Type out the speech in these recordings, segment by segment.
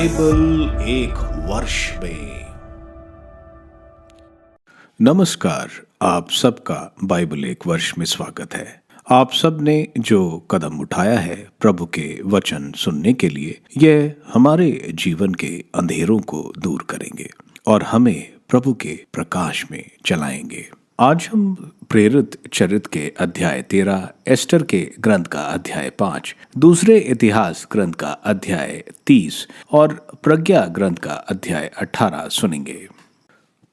Bible एक वर्ष में। नमस्कार, आप सबका बाइबल एक वर्ष में स्वागत है। आप सब ने जो कदम उठाया है प्रभु के वचन सुनने के लिए, यह हमारे जीवन के अंधेरों को दूर करेंगे और हमें प्रभु के प्रकाश में चलाएंगे। आज हम प्रेरित चरित्र के अध्याय 13, एस्टर के ग्रंथ का अध्याय 5, दूसरे इतिहास ग्रंथ का अध्याय 30 और प्रज्ञा ग्रंथ का अध्याय 18 सुनेंगे।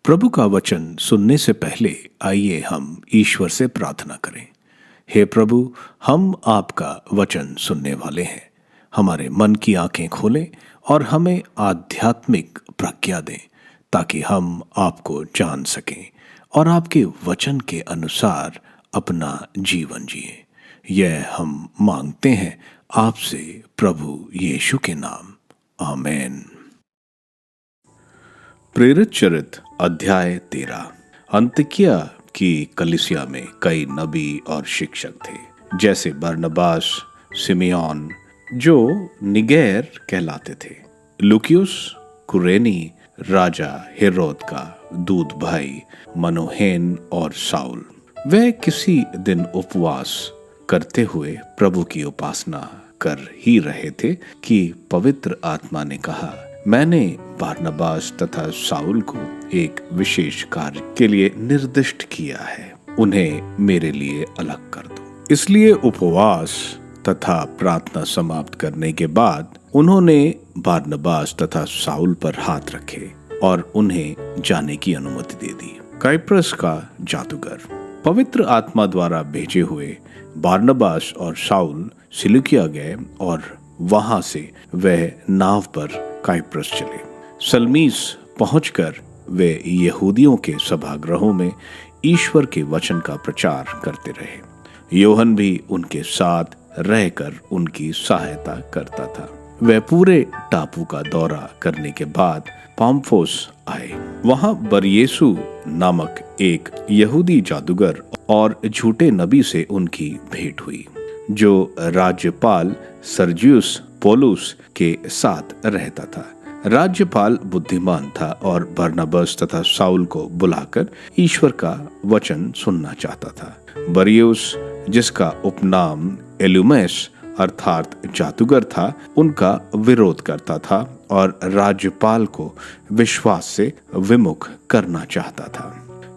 प्रभु का वचन सुनने से पहले आइए हम ईश्वर से प्रार्थना करें। हे प्रभु, हम आपका वचन सुनने वाले हैं। हमारे मन की आंखें खोलें और हमें आध्यात्मिक प्रज्ञा दें ताकि हम आपको जान सकें और आपके वचन के अनुसार अपना जीवन जिए। यह हम मांगते हैं आपसे प्रभु यीशु के नाम, आमीन। प्रेरित चरित्र अध्याय 13। अन्तिकिया की कलीसिया में कई नबी और शिक्षक थे, जैसे बरनबास, सिमियोन जो निगेर कहलाते थे, लुकियुस कुरेनी, राजा हेरोद का दूध भाई मनोहेन और साउल। वे किसी दिन उपवास करते हुए प्रभु की उपासना कर ही रहे थे कि पवित्र आत्मा ने कहा, मैंने बरनबास तथा साउल को एक विशेष कार्य के लिए निर्दिष्ट किया है, उन्हें मेरे लिए अलग कर दो। इसलिए उपवास तथा प्रार्थना समाप्त करने के बाद उन्होंने बरनबास तथा साउल पर हाथ रखे और उन्हें जाने की अनुमति दे दी। काइप्रस का जादूगर पवित्र आत्मा द्वारा भेजे हुए बरनबास और साउल सिलुकिया गए और वहां से वह नाव पर काइप्रस चले। सलमीस पहुंचकर वे यहूदियों के सभागृहों में ईश्वर के वचन का प्रचार करते रहे। योहन भी उनके साथ रहकर उनकी सहायता करता था। वे पूरे टापू का दौरा करने के बाद पाम्फोस आए। वहां बरयेसु नामक एक यहूदी जादूगर और झूठे नबी से उनकी भेंट हुई, जो राज्यपाल सर्जियुस पौलुस के साथ रहता था। राज्यपाल बुद्धिमान था और बरनबास तथा साउल को बुलाकर ईश्वर का वचन सुनना चाहता था। बरयेसु, जिसका उपनाम एलुमस अर्थात जादूगर था, उनका विरोध करता था और राज्यपाल को विश्वास से विमुख करना चाहता था।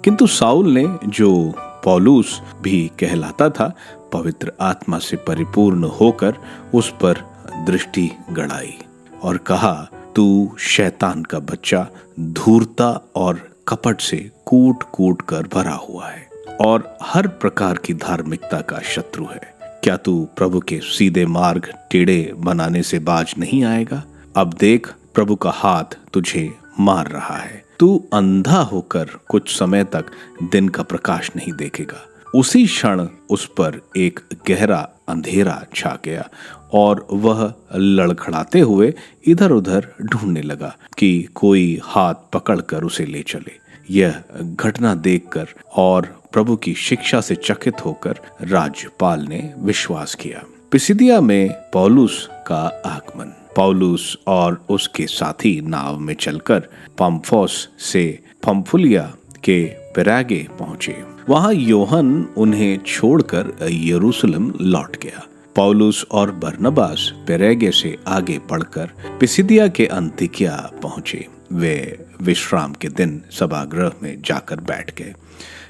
किंतु साउल ने, जो पौलुस भी कहलाता था, पवित्र आत्मा से परिपूर्ण होकर उस पर दृष्टि गड़ाई और कहा, तू शैतान का बच्चा धूर्तता और कपट से कूट कूट कर भरा हुआ है और हर प्रकार की धार्मिकता का शत्रु है। क्या तू प्रभु के सीधे मार्ग टेढ़े बनाने से बाज नहीं आएगा? अब देख, प्रभु का हाथ तुझे मार रहा है। तू अंधा होकर कुछ समय तक दिन का प्रकाश नहीं देखेगा। उसी क्षण उस पर एक गहरा अंधेरा छा गया और वह लड़खड़ाते हुए इधर उधर ढूंढने लगा कि कोई हाथ पकड़कर उसे ले चले। यह घटना देखकर और प्रभु की शिक्षा से चकित होकर राज्यपाल ने विश्वास किया। पिसिदिया में पौलुस का आगमन। पौलुस और उसके साथी नाव में चलकर पाम्फोस से पंफुलिया के पेरागे पहुंचे। वहां योहन उन्हें छोड़कर यरूशलेम लौट गया। पौलुस और बरनबास पेरागे से आगे बढ़कर पिसिदिया के अन्तिकिया पहुंचे। वे विश्राम के दिन सभागृह में जाकर बैठ गए।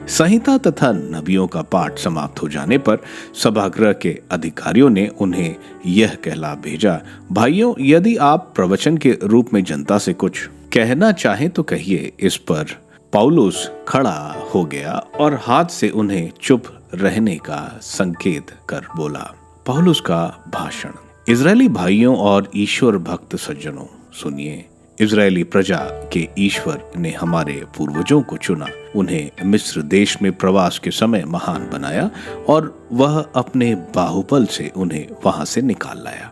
संहिता तथा नबियों का पाठ समाप्त हो जाने पर सभागृह के अधिकारियों ने उन्हें यह कहला भेजा, भाइयों, यदि आप प्रवचन के रूप में जनता से कुछ कहना चाहें तो कहिए। इस पर पौलुस खड़ा हो गया और हाथ से उन्हें चुप रहने का संकेत कर बोला। पौलुस का भाषण। इजरायली भाइयों और ईश्वर भक्त सज्जनों, सुनिए। इजरायली प्रजा के ईश्वर ने हमारे पूर्वजों को चुना, उन्हें मिस्र देश में प्रवास के समय महान बनाया और वह अपने बाहुबल से उन्हें वहां से निकाल लाया।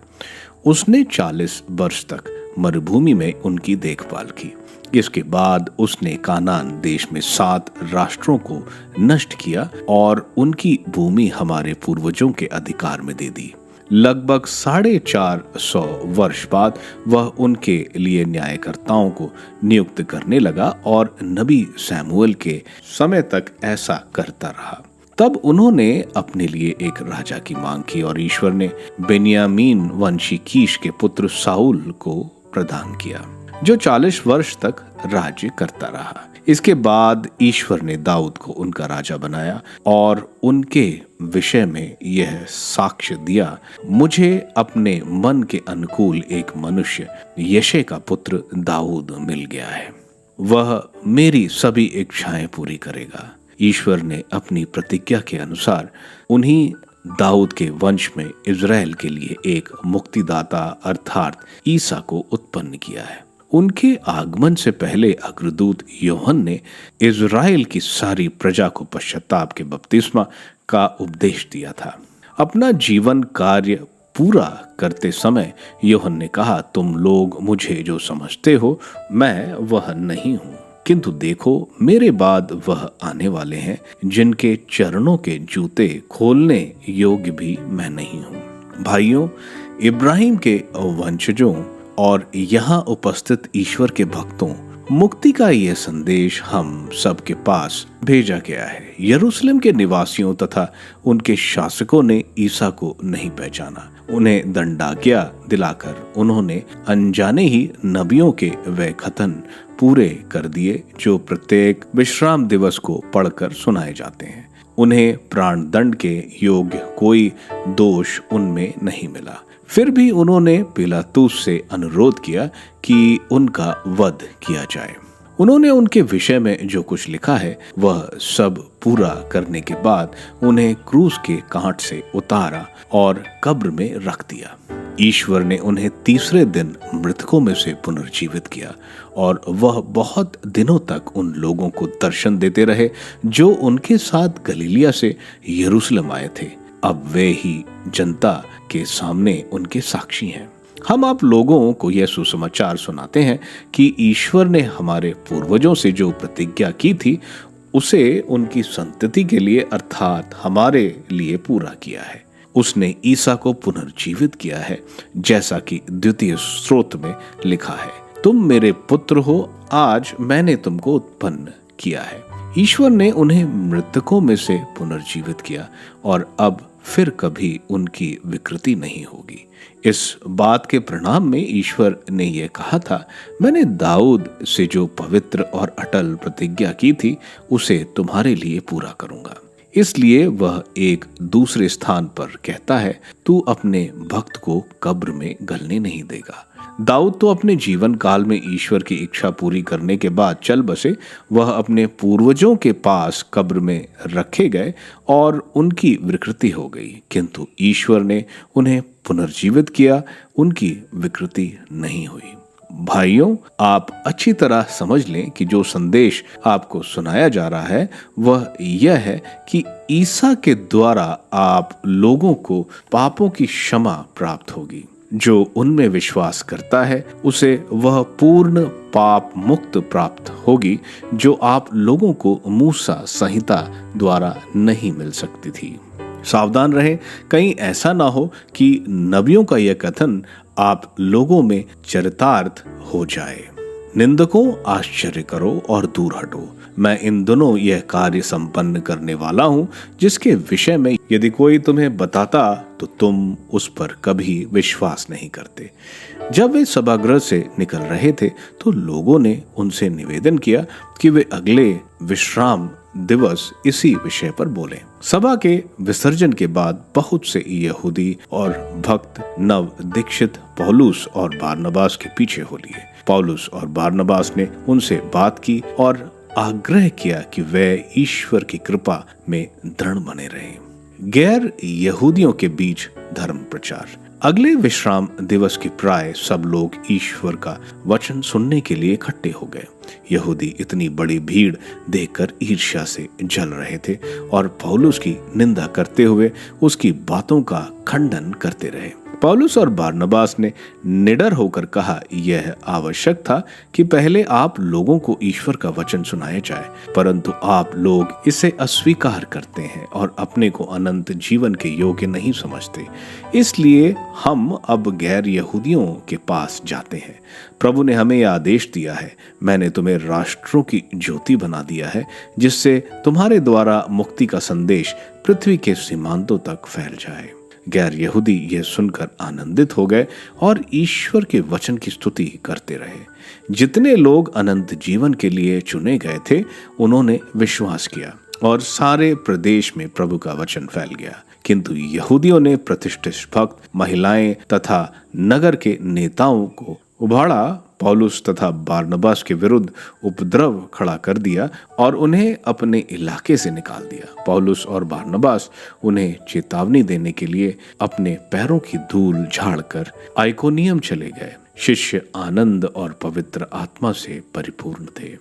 उसने 40 वर्ष तक मरुभूमि में उनकी देखभाल की। इसके बाद उसने कानान देश में 7 राष्ट्रों को नष्ट किया और उनकी भूमि हमारे पूर्वजों के अधिकार में दे दी। लगभग 450 वर्ष बाद वह उनके लिए न्यायकर्ताओं को नियुक्त करने लगा और नबी सैमुअल के समय तक ऐसा करता रहा। तब उन्होंने अपने लिए एक राजा की मांग की और ईश्वर ने बेन्यामीन वंशी कीश के पुत्र साउल को प्रदान किया, जो 40 वर्ष तक राज्य करता रहा। इसके बाद ईश्वर ने दाऊद को उनका राजा बनाया और उनके विषय में यह साक्ष्य दिया, मुझे अपने मन के अनुकूल एक मनुष्य यशे का पुत्र दाऊद मिल गया है, वह मेरी सभी इच्छाएं पूरी करेगा। ईश्वर ने अपनी प्रतिज्ञा के अनुसार उन्हीं दाऊद के वंश में इज़राइल के लिए एक मुक्तिदाता अर्थात ईसा को उत्पन्न किया है। उनके आगमन से पहले अग्रदूत योहन ने इज़राइल की सारी प्रजा को पश्चाताप के बपतिस्मा का उपदेश दिया था। अपना जीवन कार्य पूरा करते समय योहन ने कहा, तुम लोग मुझे जो समझते हो मैं वह नहीं हूँ, किंतु देखो मेरे बाद वह आने वाले हैं जिनके चरणों के जूते खोलने योग्य भी मैं नहीं हूँ। भाइयों, इब्राहिम के वंशजों और यहाँ उपस्थित ईश्वर के भक्तों, मुक्ति का यह संदेश हम सबके पास भेजा गया है। यरूशलेम के निवासियों तथा उनके शासकों ने ईसा को नहीं पहचाना। उन्हें दंडाज्ञा दिलाकर उन्होंने अनजाने ही नबियों के वे कथन पूरे कर दिए जो प्रत्येक विश्राम दिवस को पढ़कर सुनाए जाते हैं। उन्हें प्राण दंड के योग्य कोई दोष उनमें नहीं मिला। फिर भी उन्होंने पिलातुस से अनुरोध किया कि उनका वध किया जाए। उन्होंने उनके विषय में जो कुछ लिखा है वह सब पूरा करने के बाद उन्हें क्रूस के कांट से उतारा और कब्र में रख दिया। ईश्वर ने उन्हें तीसरे दिन मृतकों में से पुनर्जीवित किया और वह बहुत दिनों तक उन लोगों को दर्शन देते रहे जो उनके साथ गलीलिया से यरूशलेम आए थे। अब वे ही जनता के सामने उनके साक्षी हैं। हम आप लोगों को यह सुसमाचार सुनाते हैं कि ईश्वर ने हमारे पूर्वजों से जो प्रतिज्ञा की थी उसे उनकी संतति के लिए अर्थात हमारे लिए पूरा किया है। उसने ईसा को पुनर्जीवित किया है, जैसा कि द्वितीय स्रोत में लिखा है, तुम मेरे पुत्र हो, आज मैंने तुमको उत्पन्न किया है। ईश्वर ने उन्हें मृतकों में से पुनर्जीवित किया और अब फिर कभी उनकी विकृति नहीं होगी। इस बात के परिणाम में ईश्वर ने यह कहा था, मैंने दाऊद से जो पवित्र और अटल प्रतिज्ञा की थी उसे तुम्हारे लिए पूरा करूंगा। इसलिए वह एक दूसरे स्थान पर कहता है, तू अपने भक्त को कब्र में गलने नहीं देगा। दाऊद तो अपने जीवन काल में ईश्वर की इच्छा पूरी करने के बाद चल बसे। वह अपने पूर्वजों के पास कब्र में रखे गए और उनकी विकृति हो गई, किंतु ईश्वर ने उन्हें पुनर्जीवित किया, उनकी विकृति नहीं हुई। भाइयों, आप अच्छी तरह समझ लें कि जो संदेश आपको सुनाया जा रहा है वह यह है कि ईसा के द्वारा आप लोगों को पापों की क्षमा प्राप्त होगी। जो उनमें विश्वास करता है उसे वह पूर्ण पाप मुक्त प्राप्त होगी, जो आप लोगों को मूसा संहिता द्वारा नहीं मिल सकती थी। सावधान रहें, कहीं ऐसा ना हो कि नबियों का यह कथन आप लोगों में चरितार्थ हो जाए। निंदकों, आश्चर्य करो और दूर हटो। मैं इन दिनों यह कार्य संपन्न करने वाला हूँ, जिसके विषय में यदि कोई तुम्हें बताता तो तुम उस पर कभी विश्वास नहीं करते। जब वे सभागृह से निकल रहे थे तो लोगों ने उनसे निवेदन किया कि वे अगले विश्राम दिवस इसी विषय पर बोले। सभा के विसर्जन के बाद बहुत से यहूदी और भक्त नव दीक्षित पौलुस और बारनबास के पीछे हो लिए। पौलुस और बारनबास ने उनसे बात की और आग्रह किया कि वे ईश्वर की कृपा में दृढ़ बने रहें। गैर यहूदियों के बीच धर्म प्रचार। अगले विश्राम दिवस के प्राय सब लोग ईश्वर का वचन सुनने के लिए इकट्ठे हो गए। यहूदी इतनी बड़ी भीड़ देखकर ईर्ष्या से जल रहे थे और पौलुस की निंदा करते हुए उसकी बातों का खंडन करते रहे। पौलुस और बारनबास ने निडर होकर कहा, यह आवश्यक था कि पहले आप लोगों को ईश्वर का वचन सुनाया जाए, परंतु आप लोग इसे अस्वीकार करते हैं और अपने को अनंत जीवन के योग्य नहीं समझते। इसलिए हम अब गैर यहूदियों के पास जाते हैं। प्रभु ने हमें यह आदेश दिया है, मैंने तुम्हें राष्ट्रों की ज्योति बना दिया है, जिससे तुम्हारे द्वारा मुक्ति का संदेश पृथ्वी के सीमांतों तक फैल जाए। गैर यहूदी यह सुनकर आनंदित हो गए और ईश्वर के वचन की स्तुति करते रहे। जितने लोग अनंत जीवन के लिए चुने गए थे, उन्होंने विश्वास किया और सारे प्रदेश में प्रभु का वचन फैल गया। किंतु यहूदियों ने प्रतिष्ठित भक्त, महिलाएं तथा नगर के नेताओं को उभाड़ा, पौलुस तथा बारनबास के विरुद्ध उपद्रव खड़ा कर दिया और उन्हें अपने इलाके से निकाल दिया। पौलुस और बारनबास उन्हें चेतावनी देने के लिए अपने पैरों की धूल झाड़कर आइकोनियम चले गए। शिष्य आनंद और पवित्र आत्मा से परिपूर्ण थे।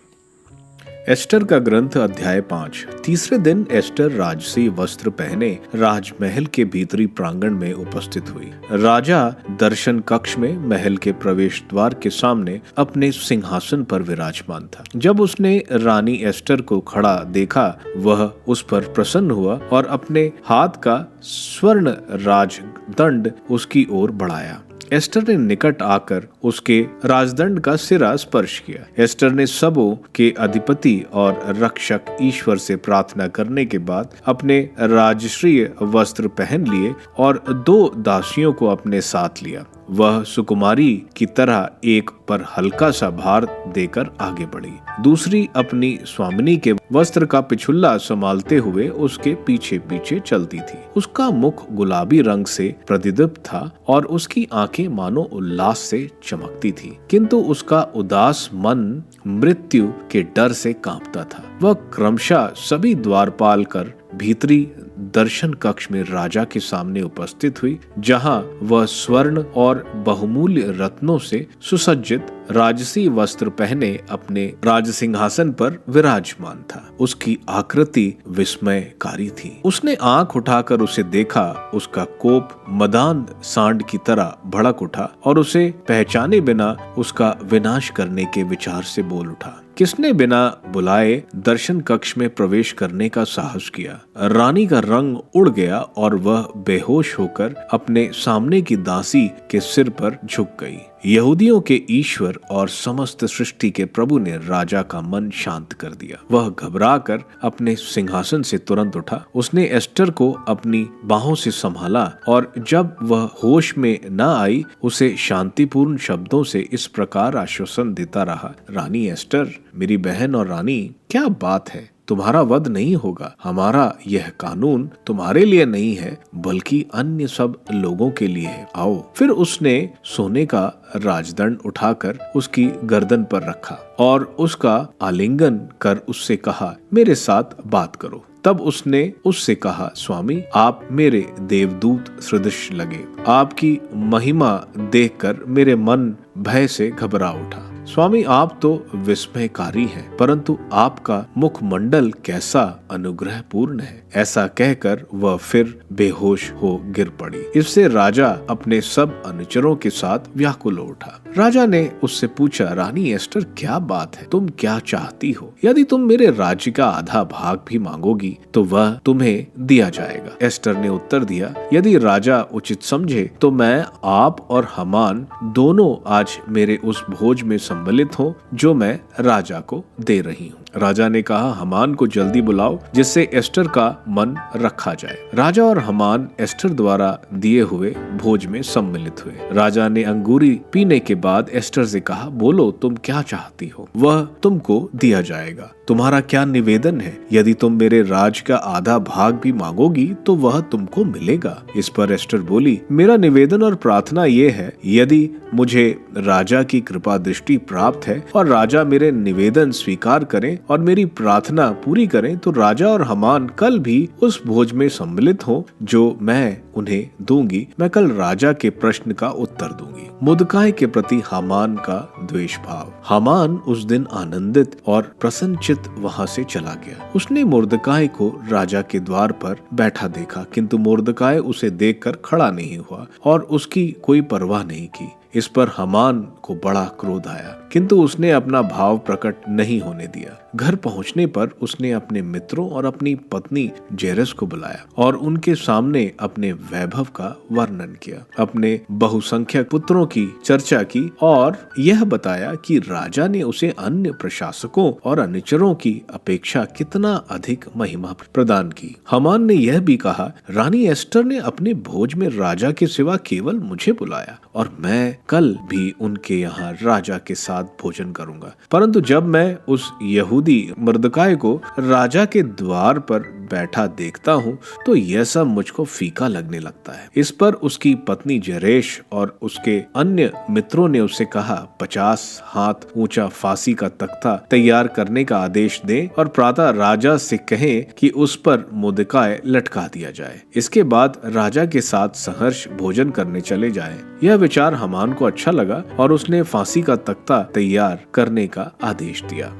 एस्टर का ग्रंथ अध्याय 5। तीसरे दिन एस्टर राजसी वस्त्र पहने राजमहल के भीतरी प्रांगण में उपस्थित हुई। राजा दर्शन कक्ष में महल के प्रवेश द्वार के सामने अपने सिंहासन पर विराजमान था। जब उसने रानी एस्टर को खड़ा देखा, वह उस पर प्रसन्न हुआ और अपने हाथ का स्वर्ण राजदंड उसकी ओर बढ़ाया। एस्टर ने निकट आकर उसके राजदंड का सिरा स्पर्श किया। एस्टर ने सबों के अधिपति और रक्षक ईश्वर से प्रार्थना करने के बाद अपने राजश्रीय वस्त्र पहन लिए और 2 दासियों को अपने साथ लिया। वह सुकुमारी की तरह एक पर हल्का सा भार देकर आगे बढ़ी। दूसरी अपनी स्वामिनी के वस्त्र का पिछुल्ला संभालते हुए उसके पीछे पीछे चलती थी। उसका मुख गुलाबी रंग से प्रदीप्त था और उसकी आंखें मानो उल्लास से चमकती थी, किंतु उसका उदास मन मृत्यु के डर से कांपता था। वह क्रमशः सभी द्वारपाल कर भीतरी दर्शन कक्ष में राजा के सामने उपस्थित हुई, जहां वह स्वर्ण और बहुमूल्य रत्नों से सुसज्जित राजसी वस्त्र पहने अपने राज सिंहासन पर विराजमान था। उसकी आकृति विस्मयकारी थी। उसने आंख उठाकर उसे देखा। उसका कोप मदान सांड की तरह भड़क उठा और उसे पहचाने बिना उसका विनाश करने के विचार से बोल उठा। किसने बिना बुलाए दर्शन कक्ष में प्रवेश करने का साहस किया? रानी का रंग उड़ गया और वह बेहोश होकर अपने सामने की दासी के सिर पर झुक गई। यहूदियों के ईश्वर और समस्त सृष्टि के प्रभु ने राजा का मन शांत कर दिया। वह घबराकर अपने सिंहासन से तुरंत उठा। उसने एस्टर को अपनी बाहों से संभाला और जब वह होश में न आई, उसे शांतिपूर्ण शब्दों से इस प्रकार आश्वासन देता रहा, रानी एस्टर, मेरी बहन और रानी, क्या बात है? तुम्हारा वध नहीं होगा। हमारा यह कानून तुम्हारे लिए नहीं है, बल्कि अन्य सब लोगों के लिए है। आओ। फिर उसने सोने का राजदंड उठाकर उसकी गर्दन पर रखा और उसका आलिंगन कर उससे कहा, मेरे साथ बात करो। तब उसने उससे कहा, स्वामी, आप मेरे देवदूत सदृश लगे। आपकी महिमा देखकर मेरे मन भय से घबरा उठा। स्वामी, आप तो विस्मयकारी हैं, परंतु आपका मुखमंडल कैसा अनुग्रहपूर्ण है। ऐसा कहकर वह फिर बेहोश हो गिर पड़ी। इससे राजा अपने सब अनुचरों के साथ व्याकुल हो उठा। राजा ने उससे पूछा, रानी एस्टर, क्या बात है? तुम क्या चाहती हो? यदि तुम मेरे राज्य का आधा भाग भी मांगोगी तो वह तुम्हें दिया जाएगा। एस्टर ने उत्तर दिया, यदि राजा उचित समझे तो मैं, आप और हामान दोनों आज मेरे उस भोज में सम्मिलित हो जो मैं राजा को दे रही हूँ। राजा ने कहा, हामान को जल्दी बुलाओ, जिससे एस्टर का मन रखा जाए। राजा और हामान एस्टर द्वारा दिए हुए भोज में सम्मिलित हुए। राजा ने अंगूरी पीने के बाद एस्टर से कहा, बोलो, तुम क्या चाहती हो? वह तुमको दिया जाएगा। तुम्हारा क्या निवेदन है? यदि तुम मेरे राज का आधा भाग भी मांगोगी तो वह तुमको मिलेगा। इस पर एस्टर बोली, मेरा निवेदन और प्रार्थना ये है, यदि मुझे राजा की कृपा दृष्टि प्राप्त है और राजा मेरे निवेदन स्वीकार करें और मेरी प्रार्थना पूरी करें तो राजा और हामान कल भी उस भोज में सम्मिलित हों जो मैं उन्हें दूंगी। मैं कल राजा के प्रश्न का उत्तर दूंगी। मुर्दकाई के प्रति हामान का द्वेष भाव। हामान उस दिन आनंदित और प्रसन्नचित्त वहां से चला गया। उसने मुर्दकाई को राजा के द्वार पर बैठा देखा, किंतु मुर्दकाई उसे देखकर खड़ा नहीं हुआ और उसकी कोई परवाह नहीं की। इस पर हामान को बड़ा क्रोध आया, किंतु उसने अपना भाव प्रकट नहीं होने दिया। घर पहुंचने पर उसने अपने मित्रों और अपनी पत्नी जेरस को बुलाया और उनके सामने अपने वैभव का वर्णन किया, अपने बहुसंख्यक पुत्रों की चर्चा की और यह बताया कि राजा ने उसे अन्य प्रशासकों और अनुचरों की अपेक्षा कितना अधिक महिमा प्रदान की। हामान ने यह भी कहा, रानी एस्टर ने अपने भोज में राजा के सिवा केवल मुझे बुलाया और मैं कल भी उनके यहाँ राजा के साथ भोजन करूंगा। परंतु जब मैं उस यहूदी मुर्दकाई को राजा के द्वार पर बैठा देखता हूँ तो यह सब मुझको फीका लगने लगता है। इस पर उसकी पत्नी जरेश और उसके अन्य मित्रों ने उससे कहा, 50 हाथ ऊंचा फांसी का तख्ता तैयार करने का आदेश दें और प्रातः राजा से कहें कि उस पर मुर्दकाई लटका दिया जाए। इसके बाद राजा के साथ सहर्ष भोजन करने चले जाएं। यह विचार हामान को अच्छा लगा और उसने फांसी का तख्ता तैयार करने का आदेश दिया।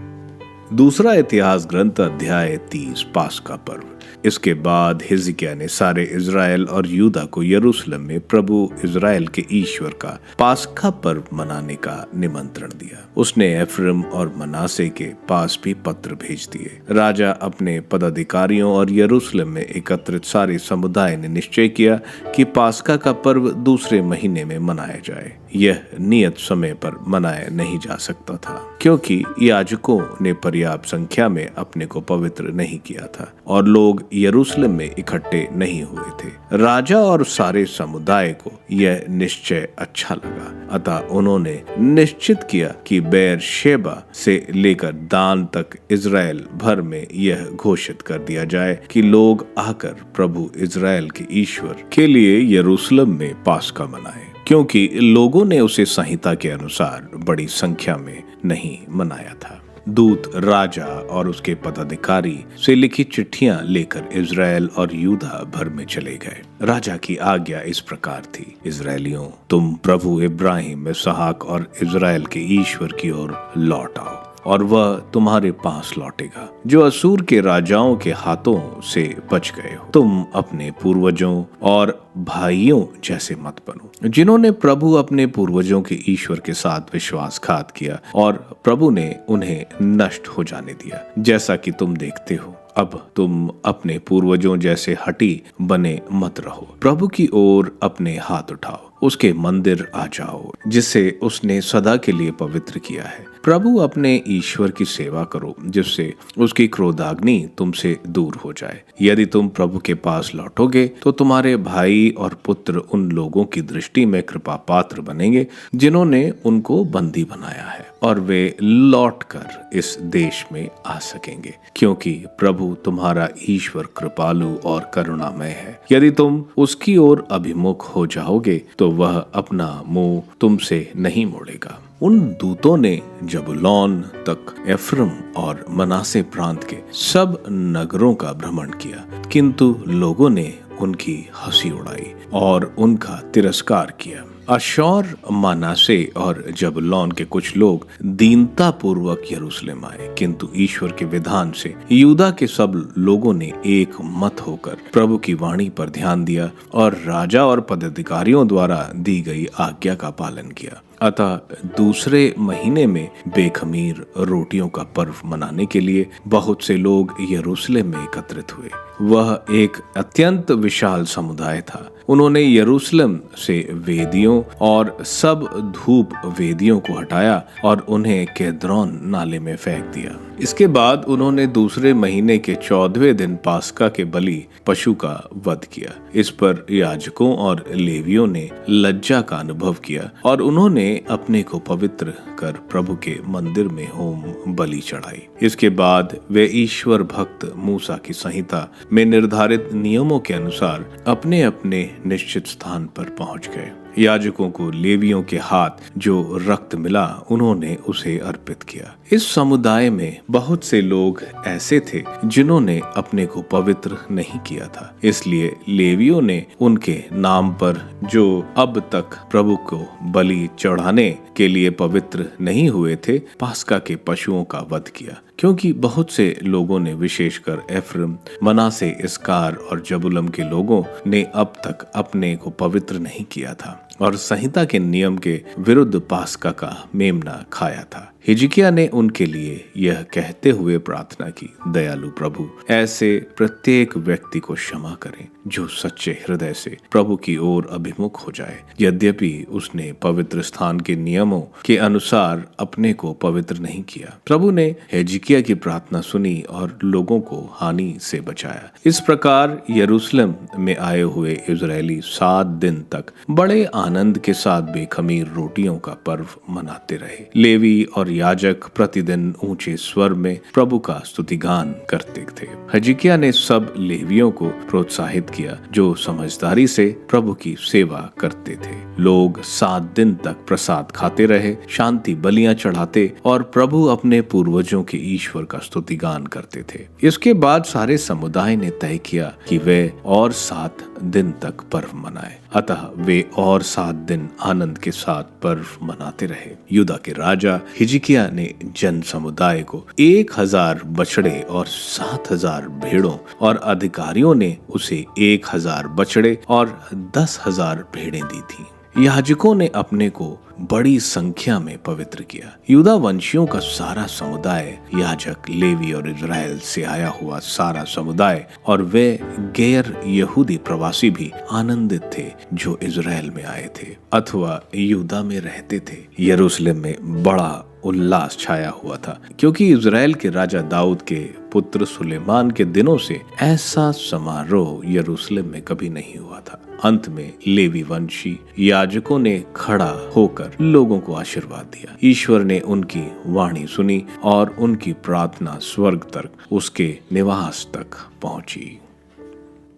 दूसरा इतिहास ग्रंथ अध्याय 30 पास्का पर्व। इसके बाद हिजकिय्याह ने सारे इज़राइल और यूदा को यरूशलेम में प्रभु इज़राइल के ईश्वर का पास्का पर्व मनाने का निमंत्रण दिया। उसने एफ्रेम और मनासे के पास भी पत्र भेज दिए। राजा अपने पदाधिकारियों और यरूशलेम में एकत्रित सारे समुदाय ने निश्चय किया कि पास्का का पर्व दूसरे महीने में मनाया जाए। यह नियत समय पर मनाया नहीं जा सकता था, क्योंकि याजकों ने पर्याप्त संख्या में अपने को पवित्र नहीं किया था और लोग यरूशलेम में इकट्ठे नहीं हुए थे। राजा और सारे समुदाय को यह निश्चय अच्छा लगा, अतः उन्होंने निश्चित किया कि बेरशेबा से लेकर दान तक इज़राइल भर में यह घोषित कर दिया जाए कि लोग आकर प्रभु इज़राइल के ईश्वर के लिए यरूशलेम में पास्का मनाएं, क्योंकि लोगों ने उसे संहिता के अनुसार बड़ी संख्या में नहीं मनाया था। दूत राजा और उसके पदाधिकारी से लिखी चिट्ठियां लेकर इज़राइल और यूदा भर में चले गए। राजा की आज्ञा इस प्रकार थी, इज़राइलियों, तुम प्रभु इब्राहिम, इसहाक और इज़राइल के ईश्वर की ओर लौट आओ और वह तुम्हारे पास लौटेगा जो असूर के राजाओं के हाथों से बच गए हो। तुम अपने पूर्वजों और भाइयों जैसे मत बनो, जिन्होंने प्रभु अपने पूर्वजों के ईश्वर के साथ विश्वासघात किया और प्रभु ने उन्हें नष्ट हो जाने दिया, जैसा कि तुम देखते हो। अब तुम अपने पूर्वजों जैसे हठी बने मत रहो। प्रभु की ओर अपने हाथ उठाओ, उसके मंदिर आ जाओ जिसे उसने सदा के लिए पवित्र किया है। प्रभु अपने ईश्वर की सेवा करो, जिससे उसकी क्रोधाग्नि तुमसे दूर हो जाए। यदि तुम प्रभु के पास लौटोगे तो तुम्हारे भाई और पुत्र उन लोगों की दृष्टि में कृपा पात्र बनेंगे जिन्होंने उनको बंदी बनाया है, और वे लौटकर इस देश में आ सकेंगे, क्योंकि प्रभु तुम्हारा ईश्वर कृपालु और करुणामय है। यदि तुम उसकी ओर अभिमुख हो जाओगे तो वह अपना मुंह तुमसे नहीं मोड़ेगा। उन दूतों ने जबूलून तक एफ्रेम और मनासे प्रांत के सब नगरों का भ्रमण किया, किंतु लोगों ने उनकी हंसी उड़ाई और उनका तिरस्कार किया। अशौर, मनासे और जबूलून के कुछ लोग दीनता पूर्वक यरूशलेम आए, किंतु ईश्वर के विधान से यूदा के सब लोगों ने एक मत होकर प्रभु की वाणी पर ध्यान दिया और राजा और पदाधिकारियों द्वारा दी गई आज्ञा का पालन किया। अतः दूसरे महीने में बेखमीर रोटियों का पर्व मनाने के लिए बहुत से लोग यरूशलेम में एकत्रित हुए। वह एक अत्यंत विशाल समुदाय था। उन्होंने यरूशलेम से वेदियों और सब धूप वेदियों को हटाया और उन्हें केद्रोन नाले में फेंक दिया। इसके बाद उन्होंने दूसरे महीने के 14वें दिन पास्का के बलि पशु का वध किया। इस पर याजकों और लेवियों ने लज्जा का अनुभव किया और उन्होंने अपने को पवित्र कर प्रभु के मंदिर में होम बलि चढ़ाई। इसके बाद वे ईश्वर भक्त मूसा की संहिता में निर्धारित नियमों के अनुसार अपने अपने निश्चित स्थान पर पहुंच गए। याजकों को लेवियों के हाथ जो रक्त मिला उन्होंने उसे अर्पित किया। इस समुदाय में बहुत से लोग ऐसे थे जिन्होंने अपने को पवित्र नहीं किया था, इसलिए लेवियों ने उनके नाम पर जो अब तक प्रभु को बलि चढ़ाने के लिए पवित्र नहीं हुए थे, पास्का के पशुओं का वध किया। क्योंकि बहुत से लोगों ने, विशेषकर एफ्रम, मनासे, इस्कार और जबुलम के लोगों ने अब तक अपने को पवित्र नहीं किया था और संहिता के नियम के विरुद्ध पास्का का मेमना खाया था। हिजकिय्याह ने उनके लिए यह कहते हुए प्रार्थना की, दयालु प्रभु ऐसे प्रत्येक व्यक्ति को क्षमा करें जो सच्चे हृदय से प्रभु की ओर अभिमुख हो जाए। यद्यपि उसने पवित्र स्थान के नियमों के अनुसार अपने को पवित्र नहीं किया। प्रभु ने हिजकिय्याह की प्रार्थना सुनी और लोगों को हानि से बचाया। इस प्रकार यरूशलेम में आए हुए इजरायली 7 दिन तक बड़े आनंद के साथ बेखमीर रोटियों का पर्व मनाते रहे। लेवी और याजक प्रतिदिन ऊंचे स्वर में प्रभु का स्तुतिगान करते थे। हिजकिय्याह ने सब लेवियों को प्रोत्साहित किया जो समझदारी से प्रभु की सेवा करते थे। लोग 7 दिन तक प्रसाद खाते रहे, शांति बलियां चढ़ाते और प्रभु अपने पूर्वजों के ईश्वर का स्तुतिगान करते थे। इसके बाद सारे समुदाय ने तय किया कि वे और 7 दिन तक पर्व मनाए। अतः वे और 7 दिन आनंद के साथ पर्व मनाते रहे। यूदा के राजा हिजकिय्याह ने जन समुदाय को 1000 बछड़े और 7000 भेड़ों और अधिकारियों ने उसे 1000 बछड़े और 10,000 भेड़ें दी थी। याजकों ने अपने को बड़ी संख्या में पवित्र किया। यूदा वंशियों का सारा समुदाय, याजक, लेवी और इजराइल से आया हुआ सारा समुदाय और वे गैर यहूदी प्रवासी भी आनंदित थे जो इजराइल में आए थे अथवा यूदा में रहते थे। यरूशलेम में बड़ा उल्लास छाया हुआ था क्योंकि इजराइल के राजा दाऊद के पुत्र सुलेमान के दिनों से ऐसा समारोह यरूशलेम में कभी नहीं हुआ था। अंत में लेवी वंशी याजकों ने खड़ा होकर लोगों को आशीर्वाद दिया। ईश्वर ने उनकी वाणी सुनी और उनकी प्रार्थना स्वर्ग तक, उसके निवास तक पहुंची।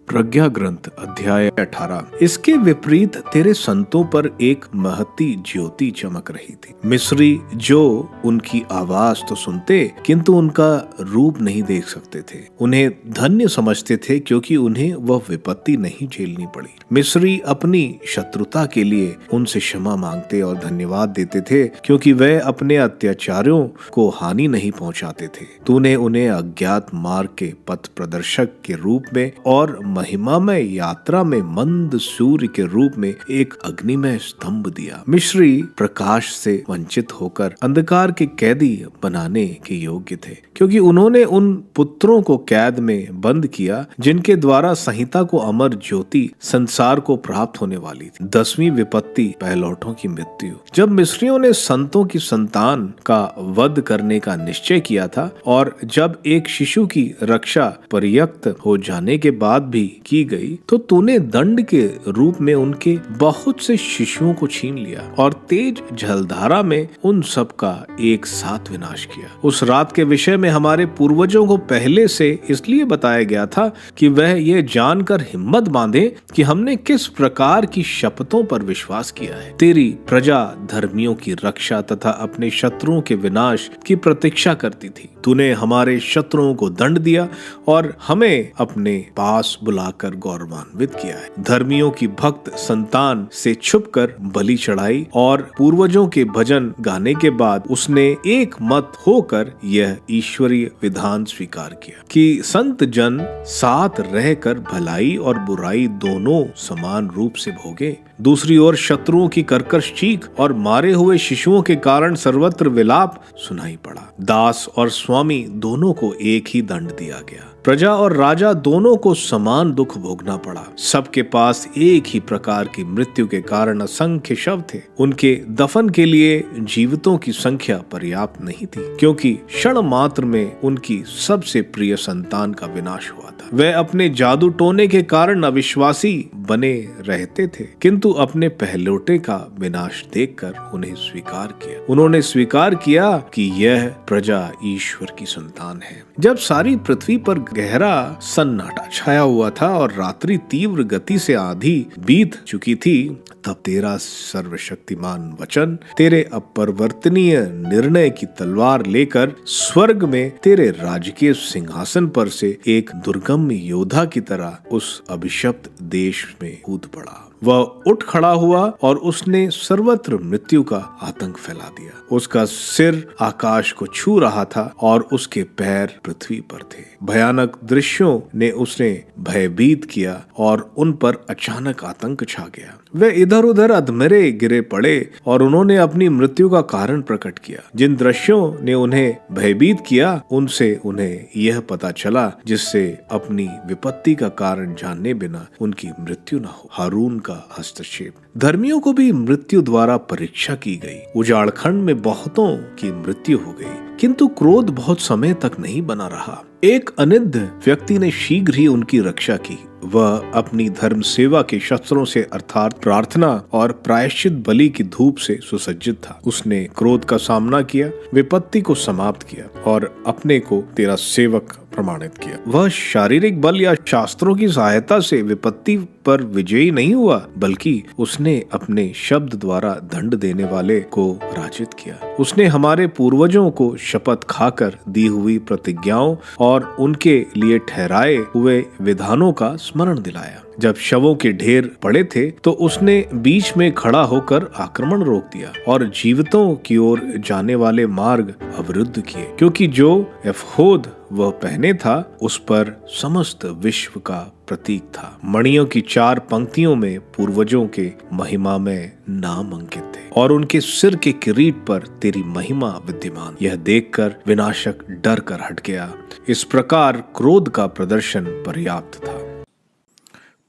प्रज्ञा ग्रंथ अध्याय 18। इसके विपरीत तेरे संतों पर एक महती ज्योति चमक रही थी। मिस्री जो उनकी आवाज तो सुनते किंतु उनका रूप नहीं देख सकते थे, उन्हें धन्य समझते थे क्योंकि उन्हें वह विपत्ति नहीं झेलनी पड़ी। मिस्री अपनी शत्रुता के लिए उनसे क्षमा मांगते और धन्यवाद देते थे क्योंकि वे अपने अत्याचारियों को हानि नहीं पहुंचाते थे। तूने उन्हें अज्ञात मार्ग के पथ प्रदर्शक के रूप में और महिमामय यात्रा में मंद सूर्य के रूप में एक अग्निमय स्तंभ दिया। मिस्री प्रकाश से वंचित होकर अंधकार के कैदी बनाने के योग्य थे क्योंकि उन्होंने उन पुत्रों को कैद में बंद किया जिनके द्वारा संहिता को अमर ज्योति संसार को प्राप्त होने वाली थी। 10वीं विपत्ति, पहलौठों की मृत्यु। जब मिस्रियों ने संतों की संतान का वध करने का निश्चय किया था और जब एक शिशु की रक्षा पर्याप्त हो जाने के बाद भी की गई तो तूने दंड के रूप में उनके बहुत से शिशुओं को छीन लिया और तेज जलधारा में उन सब का एक साथ विनाश किया। उस रात के विषय में हमारे पूर्वजों को पहले से इसलिए बताया गया था कि वह ये जानकर हिम्मत बांधे कि हमने किस प्रकार की शपथों पर विश्वास किया है। तेरी प्रजा धर्मियों की रक्षा तथा अपने शत्रुओं के विनाश की प्रतीक्षा करती थी। तूने हमारे शत्रुओं को दंड दिया और हमें अपने पास बुलाकर गौरवान्वित किया है। धर्मियों की भक्त संतान से छुपकर बलि चढ़ाई और पूर्वजों के भजन गाने के बाद उसने एक मत होकर यह ईश्वरीय विधान स्वीकार किया कि संत जन साथ रहकर भलाई और बुराई दोनों समान रूप से भोगे। दूसरी ओर शत्रुओं की कर्कश चीख और मारे हुए शिशुओं के कारण सर्वत्र विलाप सुनाई पड़ा। दास और स्वामी दोनों को एक ही दंड दिया गया। प्रजा और राजा दोनों को समान दुख भोगना पड़ा। सबके पास एक ही प्रकार की मृत्यु के कारण असंख्य शव थे। उनके दफन के लिए जीवितों की संख्या पर्याप्त नहीं थी क्योंकि क्षण मात्र में उनकी सबसे प्रिय संतान का विनाश हुआ था। वे अपने जादू टोने के कारण अविश्वासी बने रहते थे, किंतु अपने पहलौठे का विनाश देखकर उन्हें स्वीकार किया। उन्होंने स्वीकार किया कि यह प्रजा ईश्वर की संतान है। जब सारी पृथ्वी पर गहरा सन्नाटा छाया हुआ था और रात्रि तीव्र गति से आधी बीत चुकी थी, तब तेरा सर्वशक्तिमान वचन तेरे अपरिवर्तनीय निर्णय की तलवार लेकर स्वर्ग में तेरे राजकीय सिंहासन पर से एक दुर्गम योद्धा की तरह उस अभिशप्त देश में कूद पड़ा। वह उठ खड़ा हुआ और उसने सर्वत्र मृत्यु का आतंक फैला दिया। उसका सिर आकाश को छू रहा था और उसके पैर पृथ्वी पर थे। भयानक दृश्यों ने उसे भयभीत किया और उन पर अचानक आतंक छा गया। वे इधर उधर अधमरे गिरे पड़े और उन्होंने अपनी मृत्यु का कारण प्रकट किया। जिन दृश्यों ने उन्हें भयभीत किया, उनसे उन्हें यह पता चला जिससे अपनी विपत्ति का कारण जानने बिना उनकी मृत्यु न हो। हारून का हस्तक्षेप। धर्मियों को भी मृत्यु द्वारा परीक्षा की गई। उजाड़खंड में बहुतों की मृत्यु हो गई, किंतु क्रोध बहुत समय तक नहीं बना रहा। एक अनिद्ध व्यक्ति ने शीघ्र ही उनकी रक्षा की। वह अपनी धर्म सेवा के शस्त्रों से अर्थात प्रार्थना और प्रायश्चित बलि की धूप से सुसज्जित था। उसने क्रोध का सामना किया, विपत्ति को समाप्त किया और अपने को तेरा सेवक प्रमाणित किया। वह शारीरिक बल या शास्त्रों की सहायता से विपत्ति पर विजयी नहीं हुआ, बल्कि उसने अपने शब्द द्वारा दंड देने वाले को पराजित किया। उसने हमारे पूर्वजों को शपथ खाकर दी हुई प्रतिज्ञाओं और उनके लिए ठहराए हुए विधानों का स्मरण दिलाया। जब शवों के ढेर पड़े थे तो उसने बीच में खड़ा होकर आक्रमण रोक दिया और जीवितों की ओर जाने वाले मार्ग अवरुद्ध किए, क्योंकि जो एफोद वह पहने था उस पर समस्त विश्व का प्रतीक था। मणियों की 4 पंक्तियों में पूर्वजों के महिमा में नाम अंकित थे और उनके सिर के किरीट पर तेरी महिमा विद्यमान। यह देखकर विनाशक डर कर हट गया। इस प्रकार क्रोध का प्रदर्शन पर्याप्त था।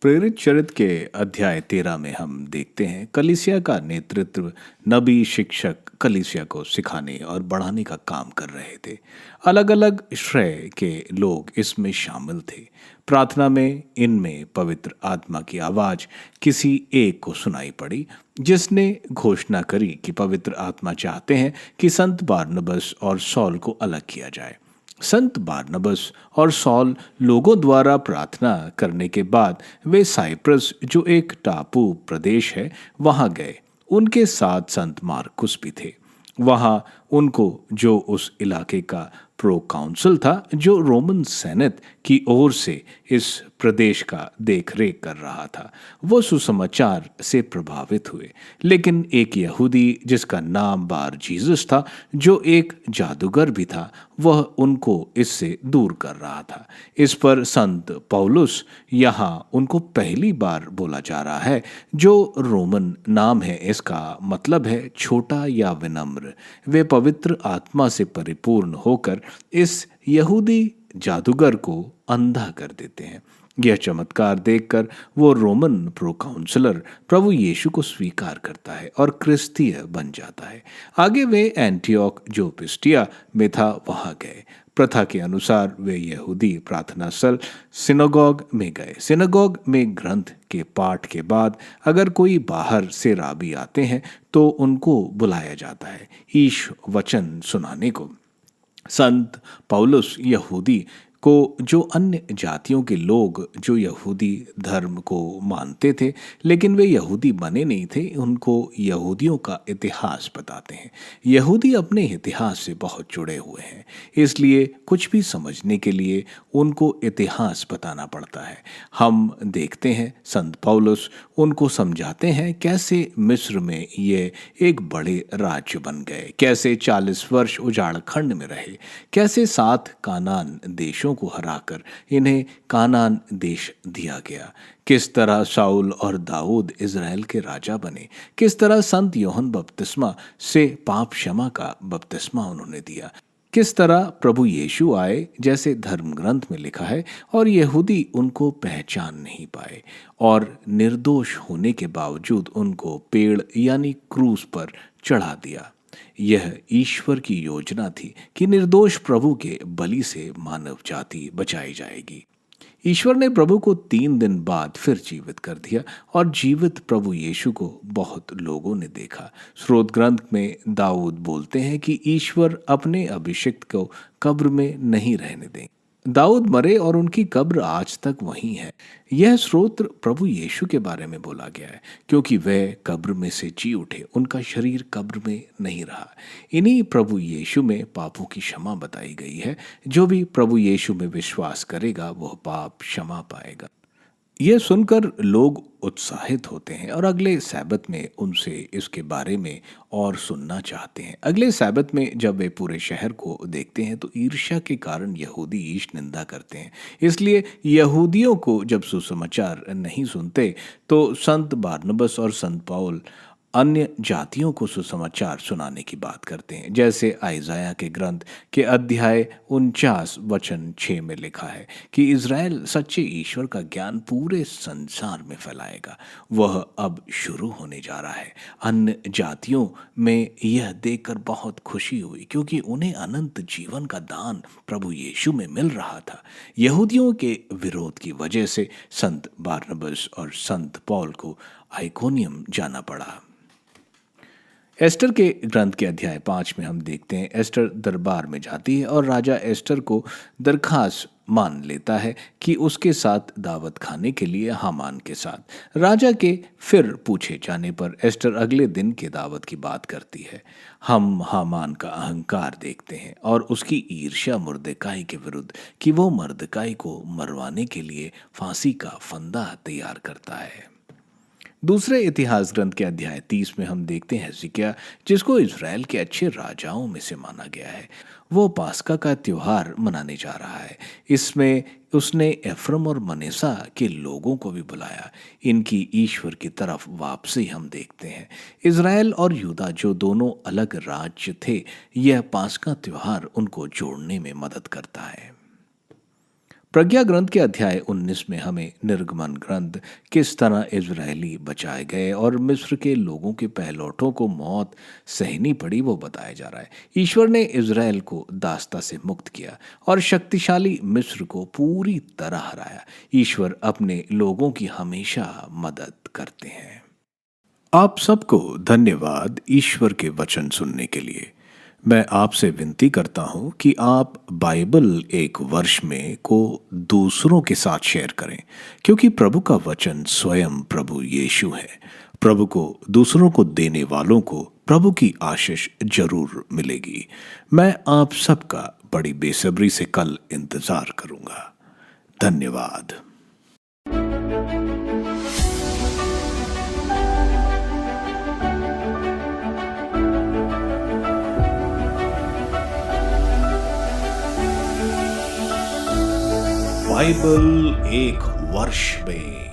प्रेरित चरित्र के अध्याय 13 में हम देखते हैं कलीसिया का नेतृत्व नबी शिक्षक कलीसिया को सिखाने और बढ़ाने का काम कर रहे थे। अलग अलग श्रेय के लोग इसमें शामिल थे। प्रार्थना में इनमें पवित्र आत्मा की आवाज किसी एक को सुनाई पड़ी, जिसने घोषणा करी कि पवित्र आत्मा चाहते हैं कि संत बारनबास और सौल को अलग किया जाए। संत बारनबास और सौल लोगों द्वारा प्रार्थना करने के बाद वे साइप्रस, जो एक टापू प्रदेश है, वहां गए। उनके साथ संत मार्कुस भी थे। वहां उनको, जो उस इलाके का प्रो काउंसिल था, जो रोमन सेनेट की ओर से इस प्रदेश का देख रेख कर रहा था, वो सुसमाचार से प्रभावित हुए। लेकिन एक यहूदी जिसका नाम बार जीसस था, जो एक जादूगर भी था, वह उनको इससे दूर कर रहा था। इस पर संत पौलुस, यहाँ उनको पहली बार बोला जा रहा है, जो रोमन नाम है, इसका मतलब है छोटा या विनम्र। वे पवित्र आत्मा से परिपूर्ण होकर इस यहूदी जादूगर को अंधा कर देते हैं। यह चमत्कार देखकर वो रोमन प्रो काउंसलर प्रभु यीशु को स्वीकार करता है और क्रिस्तीय बन जाता है। आगे वे एंटियोक, जो पिस्टिया में था, वहां गए। प्रथा के अनुसार वे यहूदी प्रार्थना स्थल सिनागोग में गए। सिनागोग में ग्रंथ के पाठ के बाद अगर कोई बाहर से राबी आते हैं तो उनको बुलाया जाता है ईश वचन सुनाने को। संत पौलुस यहूदी को, जो अन्य जातियों के लोग जो यहूदी धर्म को मानते थे लेकिन वे यहूदी बने नहीं थे, उनको यहूदियों का इतिहास बताते हैं। यहूदी अपने इतिहास से बहुत जुड़े हुए हैं, इसलिए कुछ भी समझने के लिए उनको इतिहास बताना पड़ता है। हम देखते हैं संत पौलुस उनको समझाते हैं कैसे मिस्र में ये एक बड़े राज्य बन गए, कैसे 40 वर्ष उजाड़खंड में रहे, कैसे 7 कानान देशों को हराकर इन्हें कानान देश दिया गया, किस तरह शाऊल और दाऊद इज़राइल के राजा बने, किस तरह संत यूहन्ना बपतिस्मा से पाप क्षमा का बपतिस्मा उन्होंने दिया, किस तरह प्रभु यीशु आए जैसे धर्म ग्रंथ में लिखा है और यहूदी उनको पहचान नहीं पाए और निर्दोष होने के बावजूद उनको पेड़ यानी क्रूस पर चढ़ा दिया। यह ईश्वर की योजना थी कि निर्दोष प्रभु के बलि से मानव जाति बचाई जाएगी। ईश्वर ने प्रभु को 3 दिन बाद फिर जीवित कर दिया और जीवित प्रभु यीशु को बहुत लोगों ने देखा। स्रोत ग्रंथ में दाऊद बोलते हैं कि ईश्वर अपने अभिषिक्त को कब्र में नहीं रहने दें। दाऊद मरे और उनकी कब्र आज तक वहीं है। यह स्रोत प्रभु यीशु के बारे में बोला गया है, क्योंकि वह कब्र में से जी उठे, उनका शरीर कब्र में नहीं रहा। इन्हीं प्रभु यीशु में पापों की क्षमा बताई गई है। जो भी प्रभु यीशु में विश्वास करेगा वह पाप क्षमा पाएगा। यह सुनकर लोग उत्साहित होते हैं और अगले सैबत में उनसे इसके बारे में और सुनना चाहते हैं। अगले सैबत में जब वे पूरे शहर को देखते हैं तो ईर्ष्या के कारण यहूदी ईश निंदा करते हैं। इसलिए यहूदियों को जब सुसमाचार नहीं सुनते तो संत बारनबस और संत पौल अन्य जातियों को सुसमाचार सुनाने की बात करते हैं। जैसे आइजाया के ग्रंथ के अध्याय 49 वचन 6 में लिखा है कि इज़राइल सच्चे ईश्वर का ज्ञान पूरे संसार में फैलाएगा। वह अब शुरू होने जा रहा है। अन्य जातियों में यह देखकर बहुत खुशी हुई, क्योंकि उन्हें अनंत जीवन का दान प्रभु यीशु में मिल रहा था। यहूदियों के विरोध की वजह से संत बारनबस और संत पौल को आइकोनियम जाना पड़ा। एस्टर के ग्रंथ के अध्याय 5 में हम देखते हैं एस्टर दरबार में जाती है और राजा एस्टर को दरखास्त मान लेता है कि उसके साथ दावत खाने के लिए हामान के साथ। राजा के फिर पूछे जाने पर एस्टर अगले दिन के दावत की बात करती है। हम हामान का अहंकार देखते हैं और उसकी ईर्ष्या मुर्देकाई के विरुद्ध कि वो मुर्देकाई को मरवाने के लिए फांसी का फंदा तैयार करता है। दूसरे इतिहास ग्रंथ के अध्याय 30 में हम देखते हैं हिजकिय्याह, जिसको इज़राइल के अच्छे राजाओं में से माना गया है, वो पास्का का त्योहार मनाने जा रहा है। इसमें उसने एफ्रम और मनेसा के लोगों को भी बुलाया। इनकी ईश्वर की तरफ वापसी हम देखते हैं। इज़राइल और यूदा जो दोनों अलग राज्य थे, यह पास्का त्योहार उनको जोड़ने में मदद करता है। प्रज्ञा ग्रंथ के अध्याय 19 में हमें निर्गमन ग्रंथ किस तरह इजरायली बचाए गए और मिस्र के लोगों के पहलौठों को मौत सहनी पड़ी वो बताया जा रहा है। ईश्वर ने इजराइल को दास्ता से मुक्त किया और शक्तिशाली मिस्र को पूरी तरह हराया। ईश्वर अपने लोगों की हमेशा मदद करते हैं। आप सबको धन्यवाद ईश्वर के वचन सुनने के लिए। मैं आपसे विनती करता हूं कि आप बाइबल एक वर्ष में को दूसरों के साथ शेयर करें, क्योंकि प्रभु का वचन स्वयं प्रभु यीशु है। प्रभु को दूसरों को देने वालों को प्रभु की आशीष जरूर मिलेगी। मैं आप सबका बड़ी बेसब्री से कल इंतजार करूंगा। धन्यवाद। बाइबल एक वर्ष में